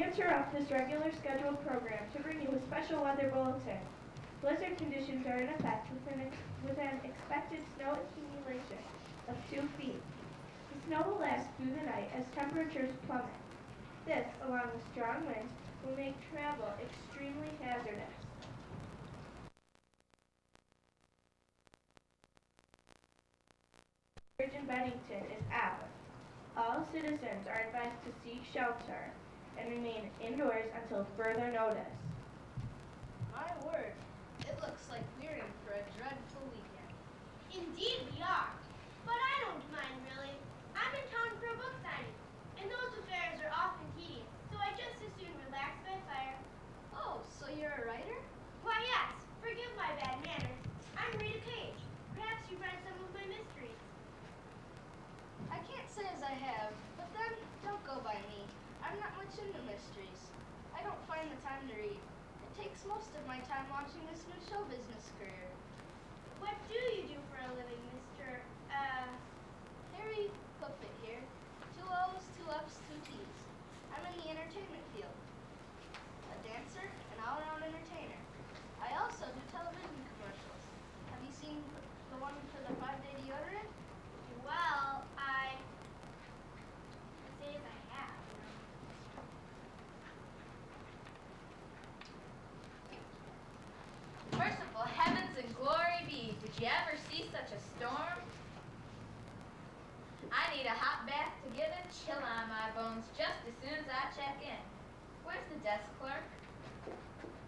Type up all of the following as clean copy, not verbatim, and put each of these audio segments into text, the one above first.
interrupt this regular scheduled program to bring you a special weather bulletin. Blizzard conditions are in effect with an expected snow accumulation of 2 feet. The snow will last through the night as temperatures plummet. This, along with strong winds, will make travel extremely hazardous. Bridge in Bennington is out. All citizens are advised to seek shelter and remain indoors until further notice. My word, it looks like we're in for a dreadful weekend. Indeed we are, but I don't mind really. I'm in town for a book signing, and those affairs are often tedious, so I just as soon relax by fire. Oh, so you're a writer? Why yes, forgive my bad manners. I'm Rita Page. Perhaps you've read some of my mysteries. I can't say as I have, but then don't go by me. I'm not much into mysteries. I don't find the time to read. It takes most of my time launching this new show business career. What do you do for a living, Mr. Harry Puppet here. 2 O's, 2 F's, 2 T's. I'm in the entertainment field. A dancer, an all-around entertainer. I also do television commercials. Have you seen the one for the 5-day deodorant? Well, I say as I have. Merciful heavens and glory be, did you ever see such a storm? I need a hot bath to get a chill on my bones just as soon as I check in. Where's the desk clerk?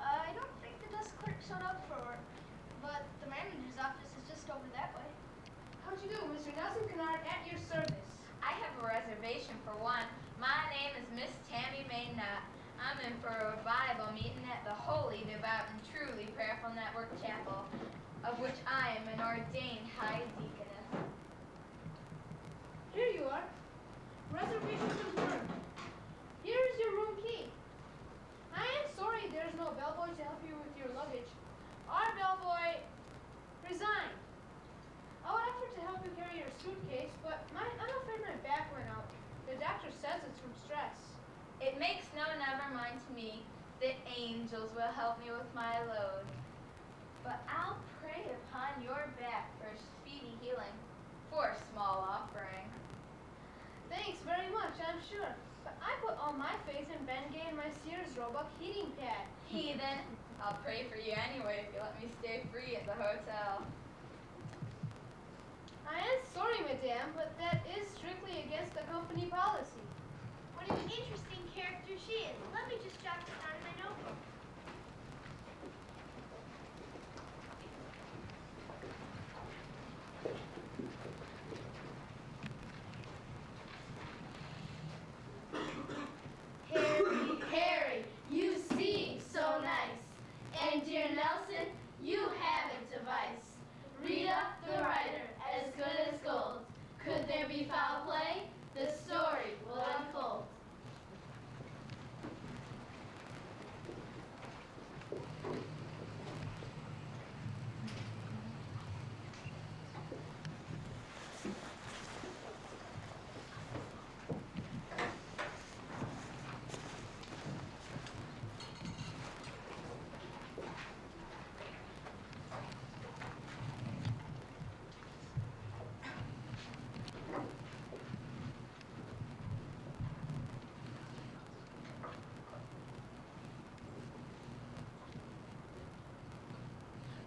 I don't think the desk clerk showed up for work, but the manager's office is just over that way. How'd you do, Mr. Nelson Kennard, at your service? I have a reservation for one. My name is Miss Tammy Maynard. I'm in for a revival meeting at the Holy, Devout, and Truly Prayerful Network Chapel, of which I am an ordained high deaconess. Here you are. Reservation confirmed. Here is your room key. I am sorry there's no bellboy to help you with your luggage. Our bellboy resigned. I would offer to help you carry your suitcase, but I'm afraid my back went out. The doctor says it's from stress. It makes no never mind to me. The angels will help me with my load. But I'll pray upon your back for speedy healing, for a small offering. Thanks very much, I'm sure. But I put all my faith in Bengay and my Sears Roebuck heating pad. Heathen, I'll pray for you anyway if you let me stay free at the hotel. I am sorry, madame, but that is strictly against the company policy. What an interesting character she is. Let me just jot this down in my notebook. Harry, you seem so nice. And dear Nelson, you haven't a vice. Rita, the writer, as good as gold. Could there be foul play? The story will unfold.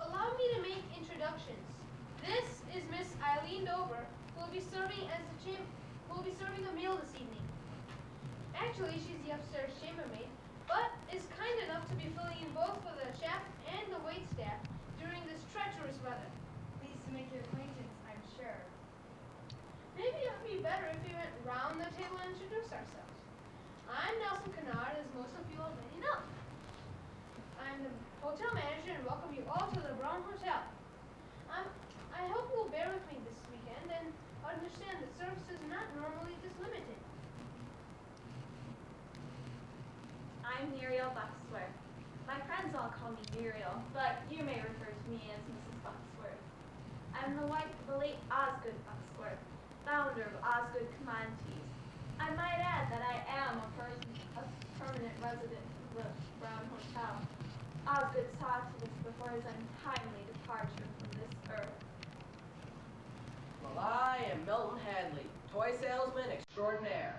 Allow me to make introductions. This is Miss Eileen Dover, who will be serving a meal this evening. Actually, she's the upstairs chambermaid, but is kind enough to be filling in both for the chef and the waitstaff during this treacherous weather. Pleased to make your acquaintance, I'm sure. Maybe it would be better if we went round the table and introduced ourselves. I'm Nelson Kennard, as most of you already know. I'm the hotel manager and welcome you all to the Brown Hotel. I hope you will bear with me this weekend and understand that service is not normally this limited. I'm Muriel Bucksworth. My friends all call me Muriel, but you may refer to me as Mrs. Bucksworth. I'm the wife of the late Osgood Bucksworth, founder of Osgood Commodities. I might add that I am a permanent resident of the Brown Hotel. Osgood saw to this before his untimely departure from this earth. Well, I am Milton Hadley, toy salesman extraordinaire.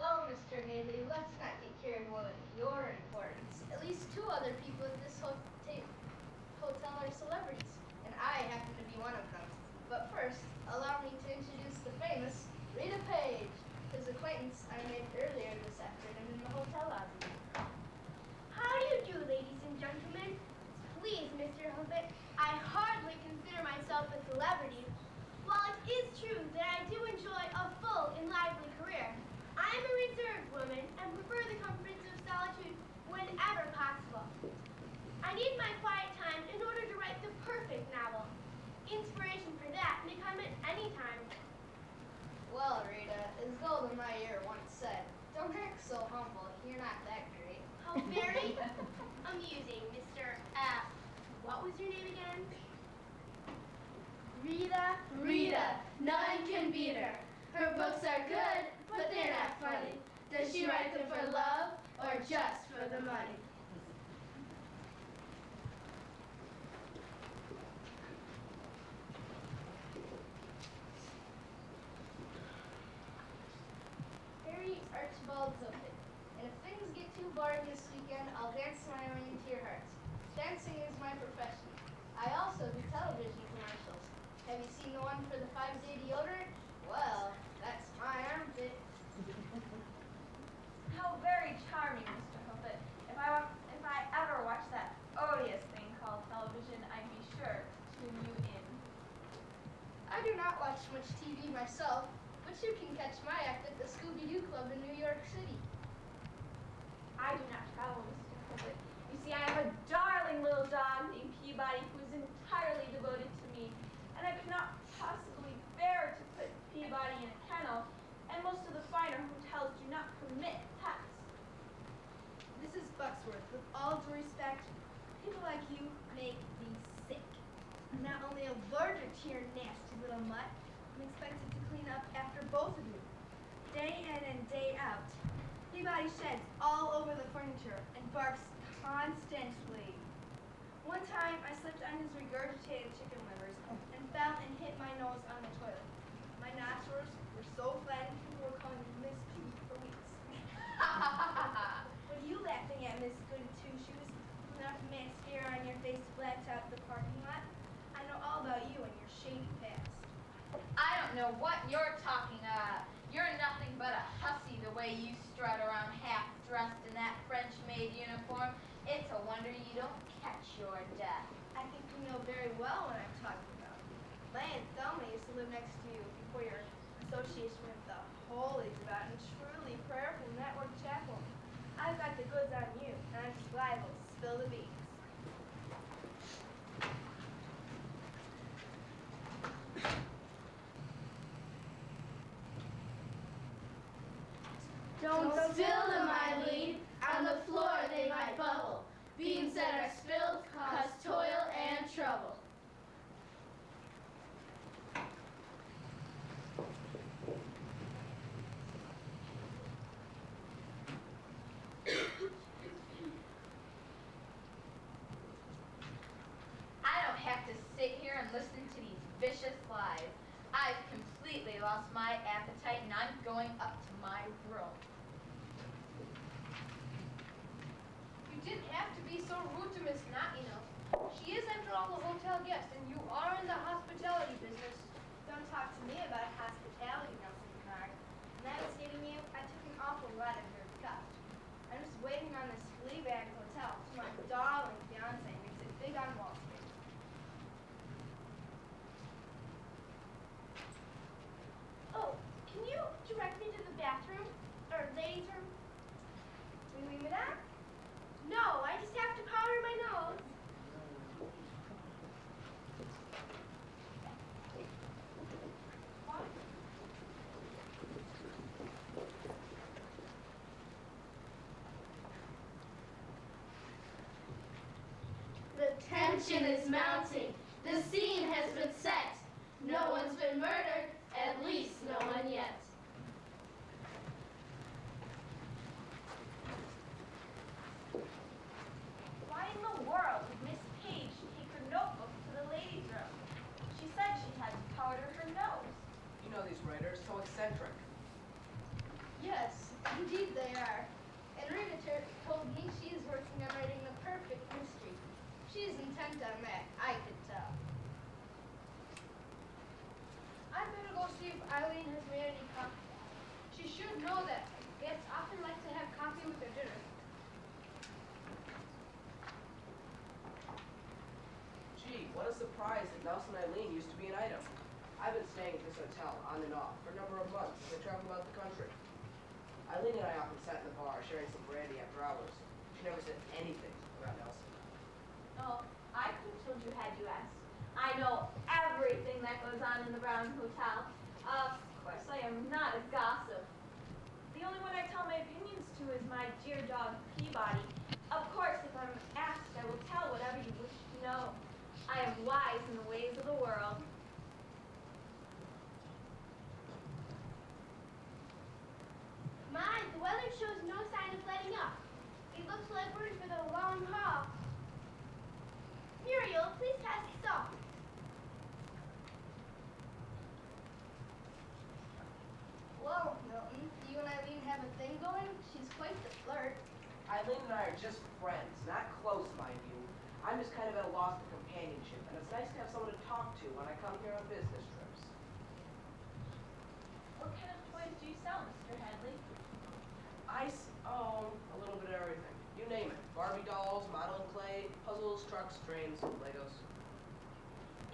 Well, Mr. Haley, let's not get carried away with your importance. At least two other people at this hotel are celebrities, and I happen to be one of them. But first, allow me to introduce the famous Rita Page, whose acquaintance I made earlier this afternoon in the hotel lobby. How do you do, ladies and gentlemen? Please, Mr. Hubbard, I hardly consider myself a celebrity. While it is true that I do enjoy a full and lively career, I am a reserved woman and prefer the comforts of solitude whenever possible. I need my quiet time in order to write the perfect novel. Inspiration for that may come at any time. Well, Rita, as Golda Meir once said, don't act so humble. You're not that great. How very amusing, Mr. What was your name again? Rita, Rita, none can beat her. Her books are good, but they're not funny. Does she write them for love or just for the money? Harry Archibald Zopik. And if things get too boring this weekend, I'll dance my way into your hearts. Dancing is my profession. I also do television commercials. Have you seen the one for the 5-day deodorant? Well, that's my armpit. How very charming, Mr. Hubbard. If I ever watch that odious thing called television, I'd be sure to tune you in. I do not watch much TV myself, but you can catch my act at the Scooby-Doo Club in New York City. I do not travel, Mr. Hubbard. You see, I have a darling little dog named Peabody who is entirely devoted to me, and I could not possibly bear to put Peabody in a kennel, and most of the finer hotels do not permit pets. Mrs. Bucksworth, with all due respect, people like you make me sick. I'm not only allergic to your nasty little mutt, I'm expected to clean up after both of you, day in and day out. Peabody sheds all over the furniture and barks constantly. One time, I slipped on his regurgitated chicken livers and fell and hit my nose on the toilet. My nostrils were so flattened, people were calling me Miss P for weeks. What are you laughing at, Miss Goody Two-Shoes? Enough mascara on your face to black out the parking lot? I know all about you and your shady past. I don't know what you're talking about. You're nothing but a hussy the way you strut around half-dressed in that French-made uniform. It's a wonder you don't catch your death. I think you know very well what I'm talking about. My Aunt Thelma used to live next to you before your association with the holy, devout, and truly prayerful Network Chapel. I've got the goods on you, and I'm just liable to spill the beans. Don't spill them, I lead. On the floor they might bubble. Beans that are spilled cause toil and trouble. I don't have to sit here and listen to these vicious lies. I've completely lost my appetite and I'm going up to my room. You didn't have to be so rude to Miss Knott, you know. She is, after all, a hotel guest, and you are in the hospitality business. Don't talk to me about hospitality, Nelson Bernard. When I was dating you, I took an awful lot of your guff. I'm just waiting on this flea bag hotel till my darling fiance makes it big on Wall Street. Oh, can you direct me to the bathroom? Or ladies' room? Oui, madame? No, I just have to powder my nose. Tension is mounting. The scene has been set. No one's been murdered, at least no one yet. Why in the world did Miss Page take her notebook to the ladies' room? She said she had to powder her nose. You know these writers, so eccentric. Yes, indeed they are. And Rita told me she is working on writing the perfect mystery. She's intent on that, I could tell. I'd better go see if Eileen has made any coffee. She should know that guests often like to have coffee with their dinner. Gee, what a surprise that Nelson Eileen used to be an item. I've been staying at this hotel, on and off, for a number of months as I travel about the country. Eileen and I often sat in the bar sharing some brandy after hours. She never said anything about Nelson. Oh, I could have told you had you asked. I know everything that goes on in the Brown Hotel. Of course, I am not a gossip. The only one I tell my opinions to is my dear dog, Peabody. Of course, if I'm asked, I will tell whatever you wish to know. I am wise in the ways of the world. My, the weather shows no sign of letting up. It looks like we're in for the long haul. Muriel, please pass these off. Well, Milton, you and Eileen have a thing going? She's quite the flirt. Eileen and I are just friends, not close, mind you. I'm just kind of at a loss for companionship, and it's nice to have someone to talk to when I come here on business trips. What kind of toys do you sell, Mr. Hadley? A little bit of everything. You name it. Barbie dolls, modeling clay, puzzles, trucks, trains, Legos.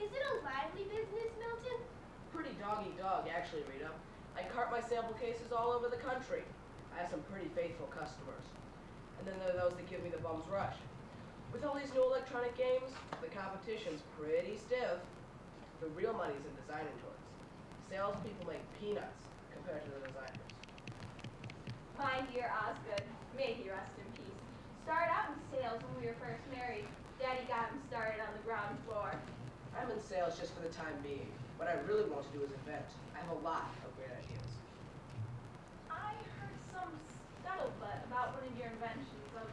Is it a lively business, Milton? Pretty dog-eat-dog, actually, Rita. I cart my sample cases all over the country. I have some pretty faithful customers. And then there are those that give me the bum's rush. With all these new electronic games, the competition's pretty stiff. The real money's in designing toys. Salespeople make peanuts compared to the designers. My dear Osgood, may he rest in peace, started out in sales when we were first married. Daddy got him started on the ground floor. I'm in sales just for the time being. What I really want to do is invent. I have a lot of great ideas. I heard some scuttlebutt about one of your inventions. Of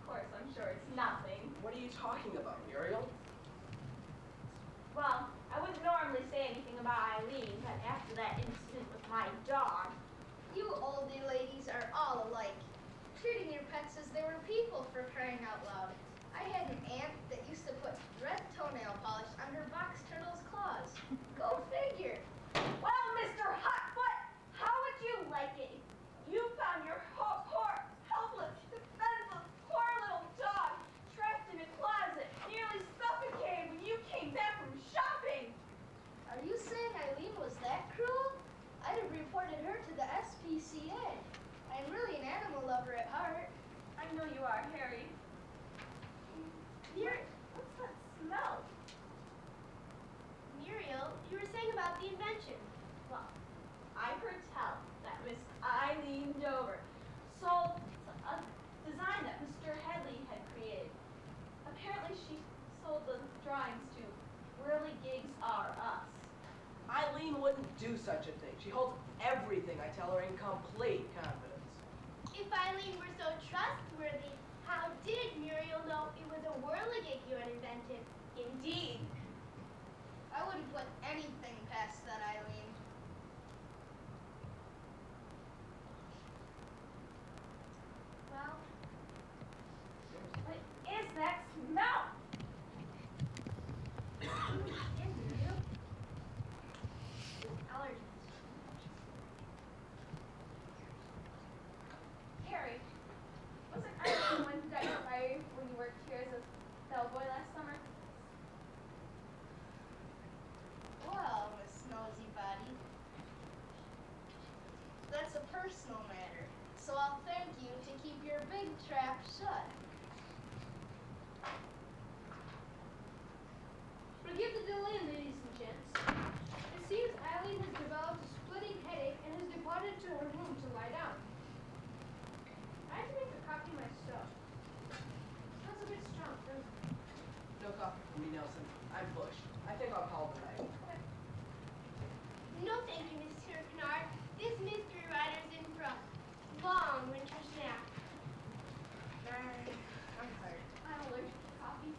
course, I'm sure it's nothing. What are you talking about, Muriel? Well, I wouldn't normally say anything about Eileen, but after that incident with my dog, You oldie ladies are all alike, treating your pets as they were people for crying out loud. I had an aunt that used to put red toenail polish on her box turtle's claws. Go figure. well, Mr. Hotfoot, how would you like it if you found your poor, helpless, defenseless, poor little dog trapped in a closet, nearly suffocated when you came back from shopping? Are you saying Eileen was that cruel? I'd have reported her to the SPCA. I'm really an animal lover at heart. I know you are, Harry. What's that smell? Muriel, you were saying about the invention. Well, I heard tell that Miss Eileen Dover sold a design that Mr. Headley had created. Apparently she sold the drawings to Whirligigs R Us. Eileen wouldn't do such a thing. She holds everything I tell her in complete confidence. If Eileen were so trustworthy, how did Muriel know it was a whirligig you had invented? Indeed. I wouldn't put anything past that Eileen. Well, what is that smell? Allergies. Harry, wasn't Eileen the one who got you fired when you worked here as a bellboy last summer? Well, Miss Nosy Body, that's a personal matter, so I'll thank you to keep your big trap shut. Forgive the delay, ladies and gents. It seems Eileen has developed a splitting headache and has departed to her room to lie down. I had to make a copy myself. Smells a bit strong, doesn't it? No coffee for me, Nelson. I'm pushed. I think I'll call tonight. No, thank you, Mr. Kennard. This mystery rider's in for a long winter's nap. I'm tired. I'm allergic to coffee.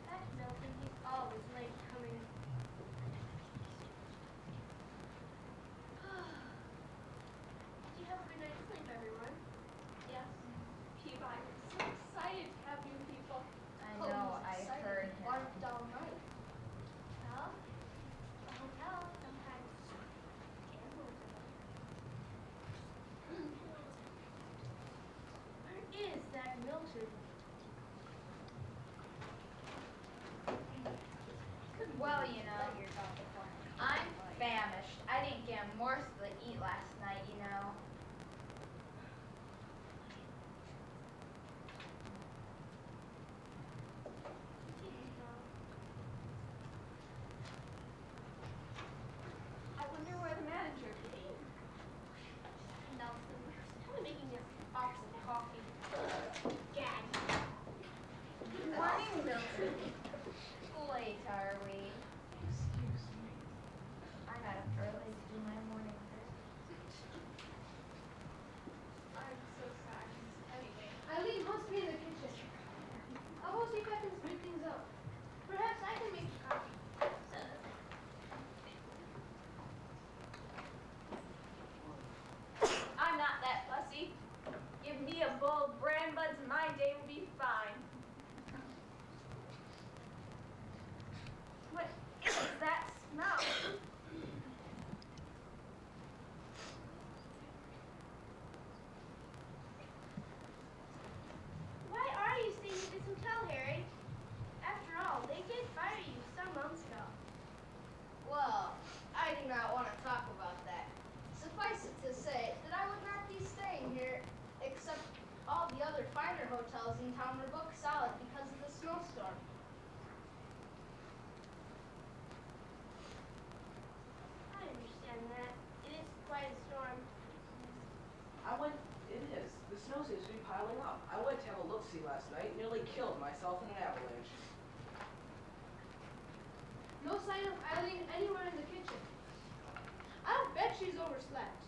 That's Milton. He's always late coming. Did you have a good night's sleep, everyone? Yes. Peabody was so excited to have new people. I know, I heard him. Barked all night. Well, the hotel sometimes gambles with them. Where is that Milton? Well, you know, I'm famished. I didn't get a morsel to eat last night, you know. I wonder where the manager could be. Nelson, tell me making this box of coffee. Gag. Good morning, Milton. Late, are we? Excuse me. I got up early to do my morning first. I'm so sorry. Anyway, Eileen wants me in the kitchen. I'll go see if I can speed things up. Perhaps I can make you coffee. I'm not that fussy. Give me a bowl of bran buds and my day will be fine. What is that smell? Why are you staying at this hotel, Harry? After all, they did fire you some months ago. Well, I do not want to talk about that. Suffice it to say that I would not be staying here except all the other finer hotels in town were booked solid because of the snowstorm. I understand that. It is quite a storm. It is. The snow seems to be piling up. I went to have a look-see last night, nearly killed myself in an avalanche. No sign of Eileen anywhere in the kitchen. I'll bet she's overslept.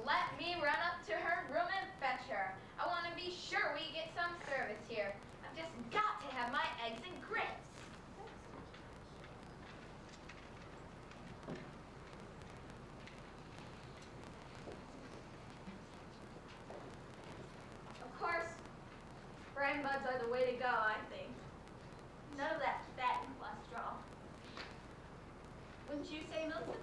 Let me run up to her room and fetch her. I want to be sure we get some service here. I've just got to have my eggs and grits. Of course, bran buds are the way to go, I think. None of that fat and cholesterol. Wouldn't you say, Milton?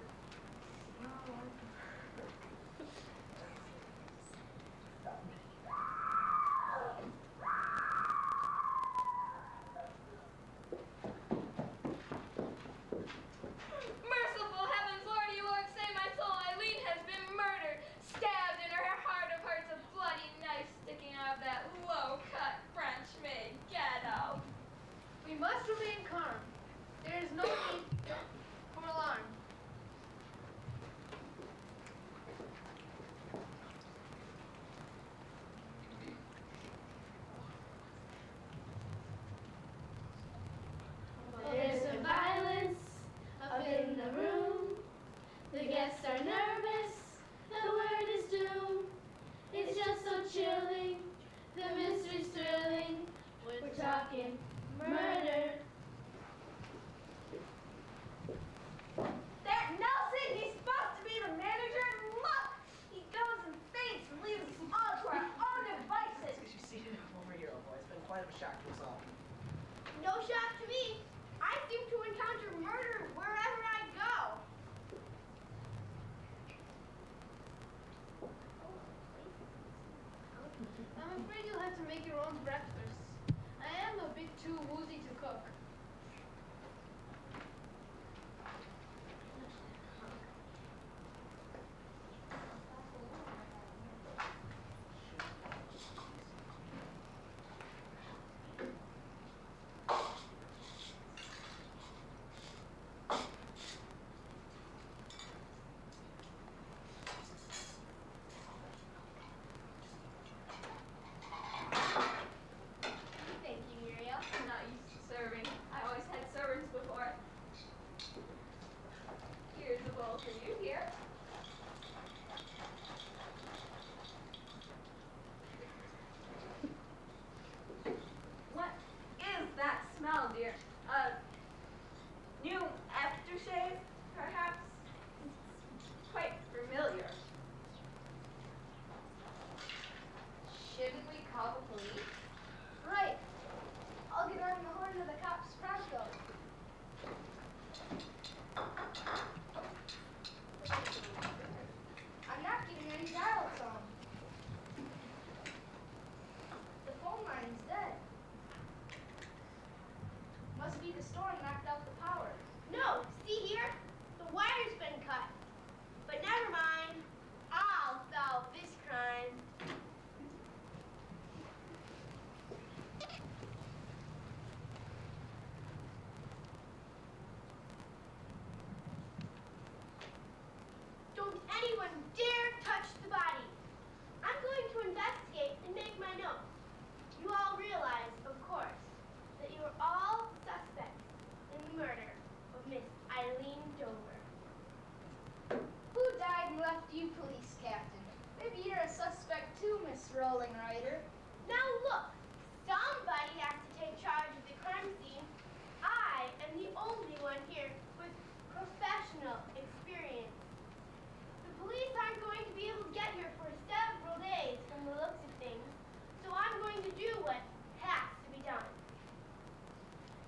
Merciful heavens, Lord, you Lord, save my soul. Eileen has been murdered, stabbed in her heart of hearts, a bloody knife sticking out of that low-cut French-made ghetto. We must remain calm. There is no need for alarm. to make your own breakfast. I am a bit too woozy to cook. Thank you, Muriel. I'm not used to serving. I always had servants before. Here's a bowl for you here. What is that smell, dear? New aftershave, perhaps? It's quite familiar. Shouldn't we call the police? Right. I'll get on the horn of the cops pronto. I'm not getting any dial tone. The phone line's dead. Must be the storm knocked out the power. No, see here? The wire's been cut. But never mind. I'll solve this crime. Don't anyone dare touch the body. I'm going to investigate and make my notes. You all realize, of course, that you are all suspects in the murder of Miss Eileen Dover. Who died and left you, police captain? Maybe you're a suspect too, Miss Rolling Rider. Now look, somebody has to take charge of the crime scene. I am the only one here with professional experience. The police aren't going to be able to get here for several days from the looks of things, so I'm going to do what has to be done.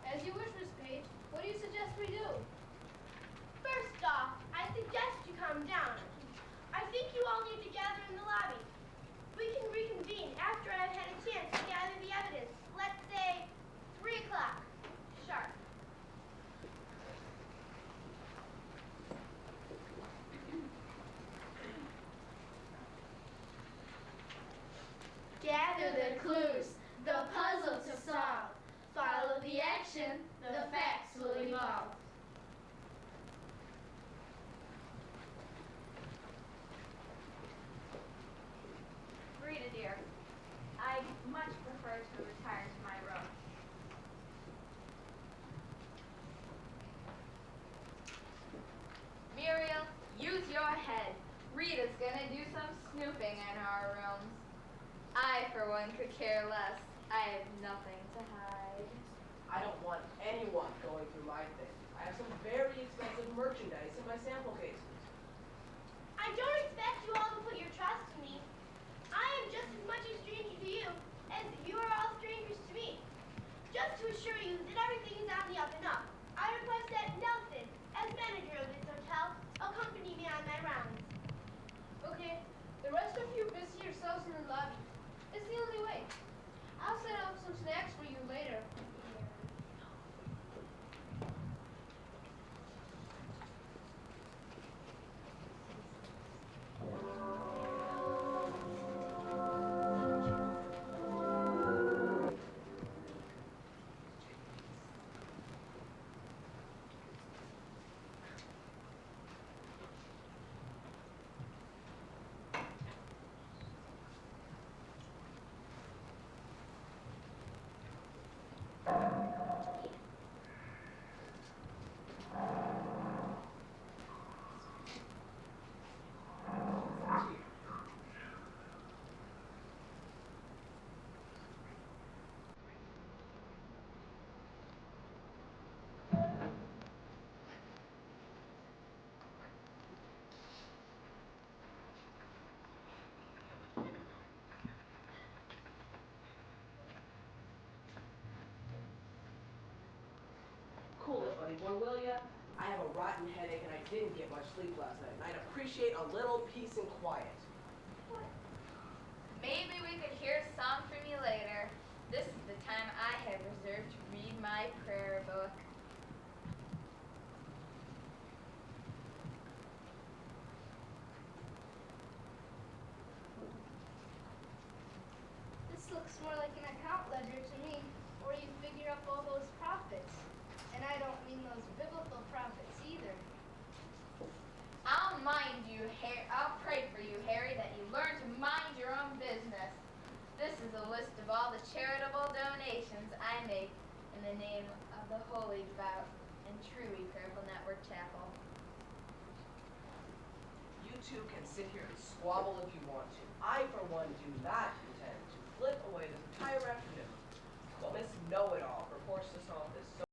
As you wish, Miss Page. What do you suggest we do? First off, I suggest you come down. I think you all need to gather in the lobby. We can reconvene after I've had a chance to gather the evidence. Let's say 3 o'clock, sharp. Gather the clues, the puzzle to solve. Follow the action, the facts will evolve. Rita, dear, I much prefer to retire to my room. Muriel, use your head. Rita's gonna do some snooping in our rooms. I, for one, could care less. I have nothing to hide. I don't want anyone going through my things. I have some very expensive merchandise in my sample cases. I don't expect you all to put your trust in me. I am just as much a stranger to you as you are all strangers to me. Just to assure you that everything is on the up and up, I request that Nelson, as manager of this hotel, accompany me on my rounds. Okay, the rest of you busy yourselves in the lobby. It's the only way. I'll set up some snacks for you later. Cool it, buddy boy, will ya? I have a rotten headache and I didn't get much sleep last night, and I'd appreciate a little peace and quiet. Maybe we could hear a song from you later. This is the time I have reserved to read my prayer book. This looks more like an account ledger to me, where you figure up all those profits. And I don't mean those biblical profits either. I'll pray for you, Harry, that you learn to mind your own business. This is a list of all the charitable donations I make in the name of the Holy Devout and Truly Prayerful Network Chapel. You two can sit here and squabble if you want to. I, for one, do not intend to flip away this entire afternoon. Well, Miss Know-It-All reports this office so